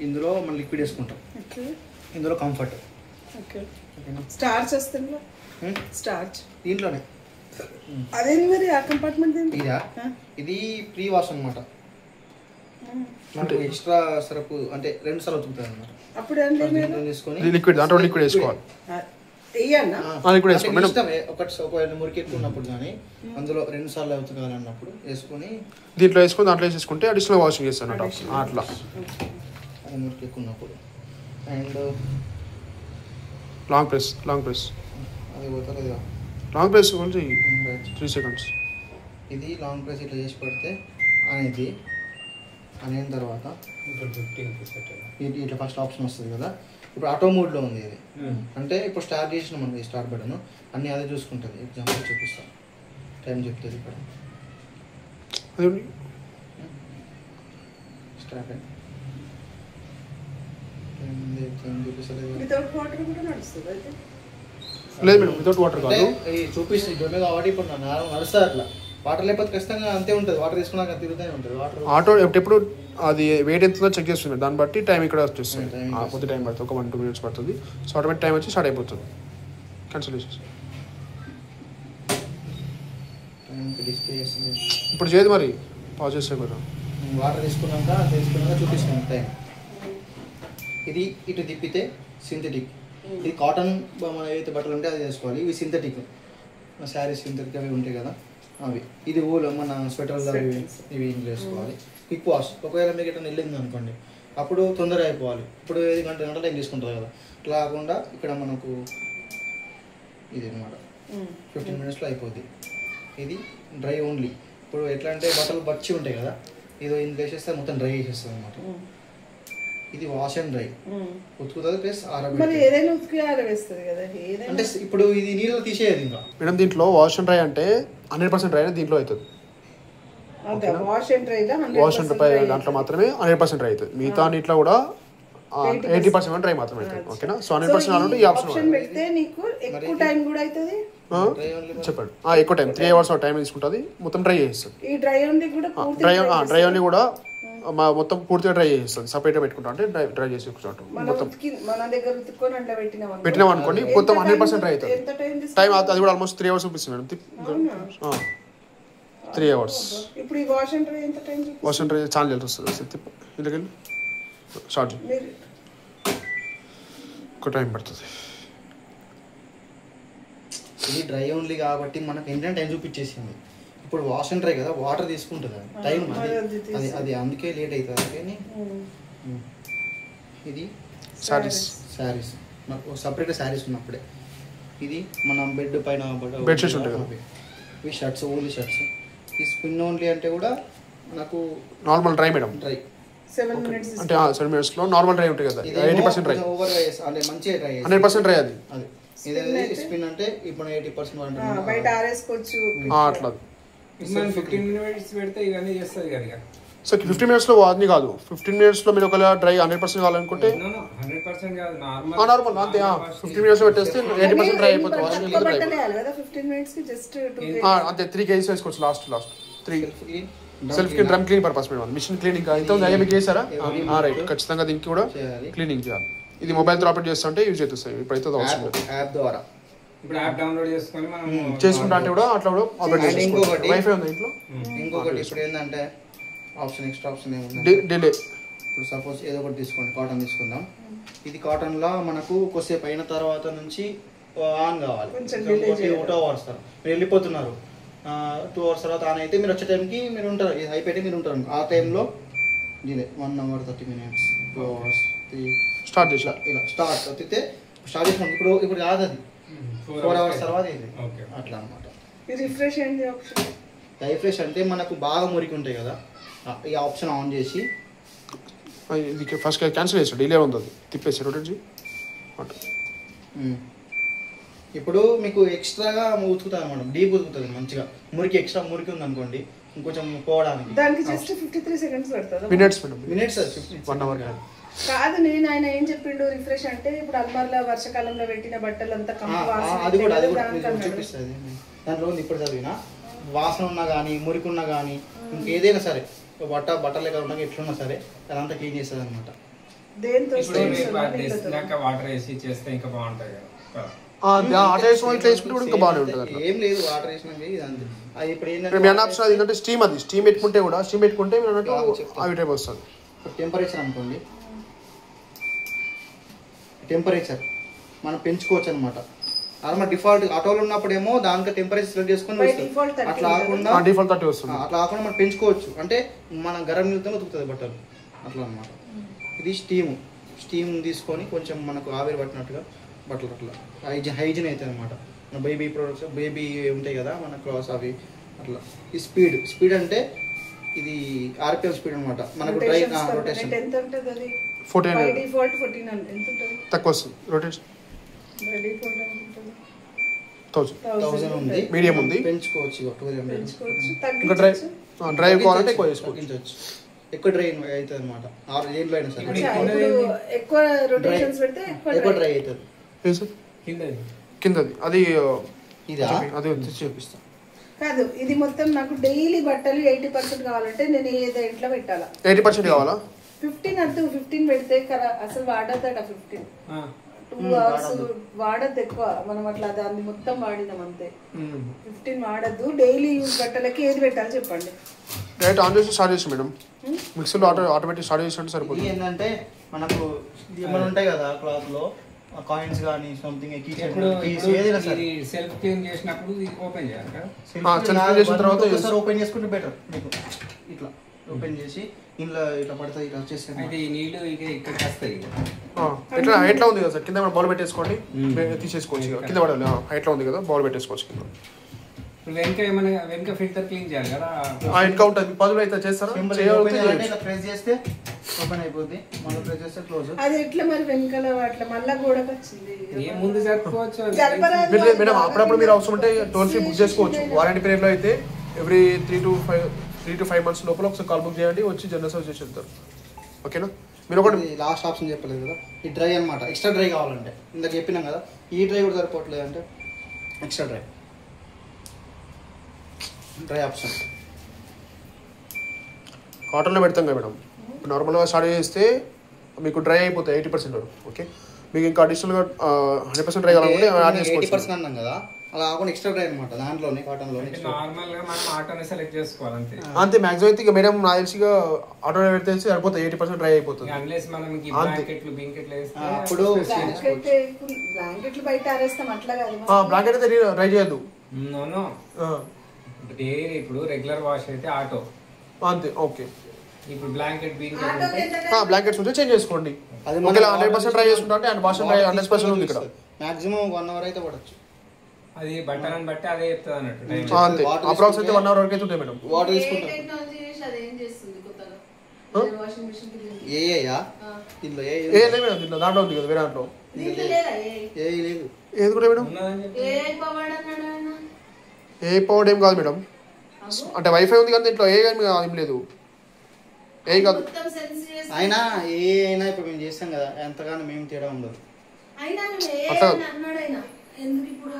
ఇందులో మనం లిక్విడ్ వేసుకుంటాం. ఇందులో కంఫర్ట్. స్టార్చ్ వస్తుంది. స్టార్చ్ దీంట్లోనే. అదేంటి మరి ఆ కంపార్ట్మెంట్ ఇదా? ఇది ప్రీ వాష్ అనమాట. మనకు ఎక్స్ట్రా సరపు అంటే 2 సార్లు ఉతుకుతుంది అనమాట. అప్పుడు తీసుకొని లిక్విడ్ దాంట్లో లిక్విడ్ వేసుకోవాలి. ఒకటి మురికి ఎక్కువ ఉన్నప్పుడు కానీ అందులో 2 సార్లు ఉతకాలి అన్నప్పుడు వేసుకొని దీంట్లో వేసుకొని దాంట్లో వేసేసుకుంటే అడిషనల్ వాషింగ్ చేస్తాను అట్లా. అది మురికి ఎక్కువ ఉన్నప్పుడు. అండ్ లాంగ్ ప్రెస్ అది పోతుంది. Long press 3 seconds. ఇది లాంగ్ ప్రెస్ ఇట్లా చేసి పెడితే అనేది అయిన తర్వాత ఇట్లా ఫస్ట్ ఆప్షన్ వస్తుంది కదా. ఇప్పుడు ఆటో మోడ్లో ఉంది ఇది. అంటే ఇప్పుడు స్టార్ట్ చేసినాం మనకి స్టార్ట్ బటన్ అన్నీ అదే చూసుకుంటుంది. ఎగ్జాంపుల్ చూపిస్తాను, టైం చెప్తుంది ఇక్కడ. స్టార్ట్ లేదు మేడం, వితౌట్ వాటర్ కాదు. చూపిస్తుంది డొమే కాబట్టి ఇప్పుడు నడుస్తుంది అట్లా. వాటర్ లేకపోతే ఖచ్చితంగా అంతే ఉంటుంది. వాటర్ తీసుకున్నాక తిరుగుతూనే ఉంటుంది. వాటర్ ఆటో ఎప్పుడు అది వెయిట్ ఎంతుందో చెక్ చేస్తుంది. దాన్ని బట్టి టైం ఇక్కడ వచ్చేస్తుంది. కొద్ది టైం పడుతుంది, ఒక 1-2 minutes పడుతుంది. సో ఆటోమేటిక్ టైం వచ్చి స్టార్ట్ అయిపోతుంది. క్యాన్సిల్ చేసేసి డిస్ప్లే చేస్తుంది. ఇప్పుడు చేయదు మరి, పాజ్ చేసే కదా. వాటర్ తీసుకున్నాక చూపిస్తుంది టైం. ఇది ఇటు తిప్పితే సింథటిక్. ఇది కాటన్ మన ఏదైతే బట్టలు ఉంటే అది చేసుకోవాలి. ఇవి సింథటిక్ శారీస్ సింథటిక్ అవి ఉంటాయి కదా అవి. ఇది ఊళ్ళో మన స్వెటర్లు ఇవి చేసుకోవాలి. Quick wash. ఒకవేళ మీకు ఎట్లా వెళ్ళింది అనుకోండి అప్పుడు తొందరగా అయిపోవాలి. ఇప్పుడు 5 గంటలు టైం తీసుకుంటుంది కదా. ఇట్లా కాకుండా ఇక్కడ మనకు ఇది అనమాట 15 minutesలో అయిపోద్ది. ఇది డ్రై ఓన్లీ. ఇప్పుడు ఎట్లా అంటే బట్టలు బచ్చి ఉంటాయి కదా, ఇది ఇందులో వేసేస్తే మొత్తం డ్రై చేసేస్తుంది అనమాట. ఇది వాష్ అండ్ డ్రై ఉతుకుతుంది ప్లస్ అంటే ఇప్పుడు ఇది నీళ్ళు తీసేయదు ఇంకా మేడం. దీంట్లో వాష్ అండ్ డ్రై అంటే 100% డ్రై దీంట్లో అవుతుంది. వాష్ అండ్ డ్రై దాంట్లో మాత్రమే 100% డ్రై అవుతుంది. మిగతా నీటిలో కూడా 80% డ్రై మాత్రమే అవుతుంది. ఓకేనా? సో 100% అంటే ఈ ఆప్షన్ చెప్పండి. ఎక్కువ టైం 3 hours టైం తీసుకుంటుంది. మొత్తం డ్రై చేస్తుంది. డ్రై ఓన్లీ కూడా మొత్తం పూర్తిగా డ్రై చేస్తుంది. సపరేట్గా పెట్టుకుంటా అంటే డ్రై చేసి మొత్తం పెట్టినాం అనుకోండి మొత్తం 100% డ్రై అవుతుంది. టైం అది కూడా ఆల్మోస్ట్ 3 hours చూపిస్తుంది madam. 3 hours. Wash and dry చాలా జల్ది వస్తుంది. ఇందుకెళ్ళి స్టార్ట్ ఒక టైం పడుతుంది. ఇది డ్రై ఓన్లీ కాబట్టి మనకు ఏంటంటే టైం చూపించేసింది. ఇప్పుడు వాష్ అండ్ డ్రై కదా, వాటర్ తీసుకుంటుంది టైం. అది అందుకే లేట్ అవుతుంది. కానీ ఇది శారీస్ నాకు సపరేట్గా శారీస్ ఉన్నప్పుడే. ఇది మనం బెడ్ పైన బెడ్షీట్స్ ఉంటాయి కదా, ఇవి షర్ట్స్, ఓన్లీ షర్ట్స్. ఈ స్పిన్ ఓన్లీ అంటే కూడా నాకు normal dry madam. Dry 7 minutes అంటే 7 minutes లో నార్మల్ డ్రై ఉంటుంది కదా. 80% డ్రై, ఓవర్ డ్రై అంటే మంచిగా డ్రై 100% డ్రై అది. ఇది స్పిన్ అంటే ఇప్పుడు 80% బయట ఆరేసుకోవచ్చు అట్లా. 15 minutes పెడితే ఇవన్నీ చేస్తుంది కదా. సో 15 minutes లో అన్ని కాదు, 15 minutes లో మీరు ఒకవేళ డ్రై 100% కావాలనుకుంటే 100% కాదు, నార్మల్ అంతే. 15 minutes పెట్టేస్తే 80% డ్రై అయిపోతుంది. అంతే 3 kgs వేసుకోవచ్చు. Last 3 self drum clean purpose madam. Machine cleaning అయితే ఉంది. మీకు చేస్తారా? రైట్, ఖచ్చితంగా దీనికి కూడా క్లీనింగ్ చేయాలి. ఇది మొబైల్ తో ఆపరేట్ చేస్తుంటే యూజ్ అవుతుంది. ఇప్పుడైతే అవసరం లేదు. యాప్ ద్వారా ఇప్పుడు యాప్ డౌన్లోడ్ చేసుకొని మనం చేసుకుంటా అంటే కూడా అట్లా కూడా ఆపరేట్ చేసుకోవచ్చు. వైఫై ఉంది ఇంట్లో. ఇంకొకటి ఇప్పుడు ఏంటంటే ఎక్స్ట్రా ఆప్షన్ ఏముంది, డిలే. ఇప్పుడు సపోజ్ ఏదో ఒకటి తీసుకోండి, కాటన్ తీసుకుందాం. ఇది కాటన్లో మనకు కొద్దిసేపు అయిన తర్వాత నుంచి ఆన్ కావాలి. 2 hours తర్వాత మీరు వెళ్ళిపోతున్నారు, 2 hours తర్వాత ఆన్ అయితే మీరు వచ్చే టైంకి మీరు ఉంటారు, ఇది అయిపోయి మీరు ఉంటారు. ఆ టైంలో delay 1 hour 30 minutes 2 hours 3 start చేసా ఇలా స్టార్ట్ అయితే స్టార్ట్ చేసినాం. ఇప్పుడు కాదు, అది 4 hours తర్వాత ఇది అట్లా అనమాట. రిఫ్రెష్ అంటే మనకు బాగా మురికి ఉంటాయి కదా, ఈ ఆప్షన్ ఆన్ చేసి ఇది ఫస్ట్ క్యాన్సిల్ చేసాడు. డిలే ఉంది, అది తిప్పేసి రొటేట్ చేయి. ఇప్పుడు మీకు ఎక్స్ట్రాగా ఉతుకుతుంది అనమాట, డీప్ ఉతుకుతుంది మంచిగా. మురికి ఎక్స్ట్రా మురికి ఉంది అనుకోండి, ఇంకొంచెం పోవడానికి దానికి జస్ట్ 53 seconds పడుతుంది. మినిట్స్ 1 hour కాదు. ఆయన ఏం చెప్పిండు, రిఫ్రెష్ అంటే ఇప్పుడు అల్మార్లో వర్షాకాలంలో పెట్టిన బట్టలు అంతా అది కూడా చూపిస్తుంది దాంట్లో ఉంది. ఇప్పుడు చదివిన వాసన ఉన్నా కానీ మురికి ఉన్నా కానీ ఇంకేదైనా సరే బట్టలే కాకుండా ఎట్లున్నా సరే అదంతా క్లీన్ చేస్తుంది అనమాట. దేంతో ఇప్పుడు వేసినాక వాటర్ వేసి చేస్తే ఇంకా బాగుంటుంది కదా. చేసుకుంటే ఇంకా బాగానే ఉంటుంది. ఏం లేదు వాటర్ వేసినాక ఇది అంతే. అది ఇప్పుడు మేము అన్న ఆప్షన్ అది ఏంటంటే స్టీమ్, అది స్టీమ్ పెట్టుకుంటే కూడా స్టీమ్ పెట్టుకుంటే మీరు అన్నట్టు అవి టైప్ వస్తుంది. టెంపరేచర్ అనుకోండి, టెంపరేచర్ మనం పెంచుకోవచ్చు అనమాట. నార్మల్ డిఫాల్ట్ ఆటోలో ఉన్నప్పుడేమో దానికి టెంపరేచర్ సెలెక్ట్ చేసుకొని అట్లా కాకుండా డిఫాల్ట్ 30 వస్తుంది. అట్లా కాకుండా మనం పెంచుకోవచ్చు, అంటే మన గరం నీళ్ళతో ఉతుకుతుంది బట్టలు అట్లా అనమాట. ఇది స్టీమ్ తీసుకొని కొంచెం మనకు ఆవిరి పట్టినట్టుగా బట్టలు అట్లా హైజీన్ అవుతుంది అనమాట. మన బేబీ ప్రొడక్ట్స్ బేబీ ఉంటాయి కదా మన క్లాస్ అవి అట్లా. ఈ స్పీడ్ అంటే ఇది ఆర్పిఎం స్పీడ్ అనమాట. మనకు డ్రై రొటేషన్ ఎంత ఉంటుంది అది? 14 డిఫాల్ట్ 14 ఎంత ఉంటుంది? తక్కువ వస్తుంది. రొటేషన్ డిఫాల్ట్ ఎంత ఉంటుంది? 1000 ఉంది, మీడియం ఉంది, పెంచుకోవచ్చు. ఇంకా డ్రై కావాలంటే ఎక్కువ చేసుకోవచ్చు. ఎక్కువ డ్రై అవుతుంది అనమాట. దేంట్లో అయినా సరే ఎక్కువ రొటేషన్స్ పెడితే ఎక్కువ డ్రై అవుతుంది. కిందది అది అది వచ్చి చూపిస్తాను. కాదు, ఇది మొత్తం నాకు డైలీ బట్టలు 80% కావాలంటే నేను ఏ దేంట్లో పెట్టాలా? 80% కావాలా? 15 అంటూ 15 పెడితే కదా అసలు వాడద్దట. 15 2 hours వాడద్దు ఎక్కువ. మనం అట్లా దాన్ని మొత్తం వాడినాం అంతే. 15 వాడద్దు. డైలీ యూజ్ బట్టలకి ఏది పెట్టాలి చెప్పండి. డైరెక్ట్ ఆన్ చేసి స్టార్ట్ చేసి మేడం, మిక్సర్లో ఆటోమేటిక్ స్టార్ట్ చేసినట్టు సరిపోతుంది. ఏంటంటే మనకు ఏమైనా ఉంటాయి కదా క్లాత్ లో కాయిన్స్ కానీ సంథింగ్ సెల్ఫ్ క్లీన్ చేసినప్పుడు ఓపెన్ చేయాలి కదా. చేసిన తర్వాత ఓపెన్ చేసుకుంటే బెటర్. మీకు ఇట్లా ఓపెన్ చేసి ఇంట్లో ఇట్లా పడుతుంది, ఇట్లా వచ్చేసి అయితే ఈ నీళ్లు ఇక్కడికి వస్తాయి. ఇట్లా హైట్లో ఉంది కదా సార్, కింద బౌల్ పెట్టేసుకోండి, తీసేసుకోవచ్చు. కింద పడాలి, హైట్లో ఉంది కదా, బౌల్ పెట్టేసుకోవచ్చు కింద. వెనక ఫిల్టర్ క్లీన్ చేయాలి కదా. ఇంకా ఉంటుంది, పదులు అయితే చేస్తారా? ప్రెస్ చేస్తే ఓపెన్ అయిపోద్ది, మళ్ళీ ప్రెస్ చేస్తే క్లోజ్. అది ఎట్లా మరి వెనకాల అట్లా మళ్ళీ గోడకు వచ్చింది. ముందు జరుపుకోవచ్చు మేడం. అప్పుడప్పుడు మీరు అవసరం ఉంటే టోల్ ఫ్రీ బుక్ చేసుకోవచ్చు. వారంటీ పీరియడ్ లో అయితే ఎవ్రీ 3 to 5 months లోపల ఒకసారి కాల్ బుక్ చేయండి, వచ్చి జనరల్ సర్వీస్ చేసి వెళ్తారు. ఓకేనా? మీరు ఒకటి లాస్ట్ ఆప్షన్ చెప్పలేదు కదా, ఈ డ్రై అనమాట. ఎక్స్ట్రా డ్రై కావాలంటే ఇందాక చెప్పినాం కదా, ఈ డ్రై కూడా సరిపోవట్లేదు అంటే ఎక్స్ట్రా డ్రై ఆప్షన్. కాటన్లో పెడతాం కదా మేడం. నార్మల్గా స్టార్ట్ చేస్తే మీకు డ్రై అయిపోతాయి 80% వరకు. ఓకే, మీకు ఇంకా అడిషనల్గా 100% డ్రై కావాలంటే 80% అన్నాం కదా, అలా కాకుండా ఎక్స్ట్రా డ్రై అనమాట. దాంట్లోనే కాటన్లో నార్మల్గా మనం ఆటోని సెలెక్ట్ చేసుకోవాలి అంతే. అంతే మ్యాక్సిమం అయితే ఇక మేడం నాకు తెలిసిగా ఆటో పెడితే సరిపోతాయి, 80% డ్రై అయిపోతుంది. అప్పుడు బ్లాంకెట్లు బయట ఆరేస్తాం అట్లా కాదు. బ్లాంకెట్ అయితే డ్రై చేయద్దు. ఇప్పుడు రెగ్యులర్ వాష్ అయితే ఆటో అంతే. ఓకే, ఇప్పుడు బ్లాంకెట్స్ ఉంటే చేంజ్ చేసుకోండి. అది 100% డ్రై చేసుకుంటే అండ్ వాష్ డ్రై 100% ఉంది ఇక్కడ. మాక్సిమం 1 hour అయితే పడచ్చు. అది బట్టలను బట్టి అదే చెప్తుంది అన్నట్టు. అంతే, అప్రాక్స్ అయితే 1 hour వరకు అయితే ఉంటాయి మేడం. వాటర్ తీసుకుంటాం. దాంట్లో ఉంది కదా, వేరే దాంట్లో ఏది కూడా మేడం. ఏ పవర్ ఏం కాదు మేడం, అంటే వైఫై ఉంది కదా ఇంట్లో, ఏ ఏం లేదు, ఏం కాదు. అయినా అయినా ఇప్పుడు మేము చేస్తాం కదా, ఎంతగానో మేము తేడా ఉండదు. ఎందుకు ఇప్పుడు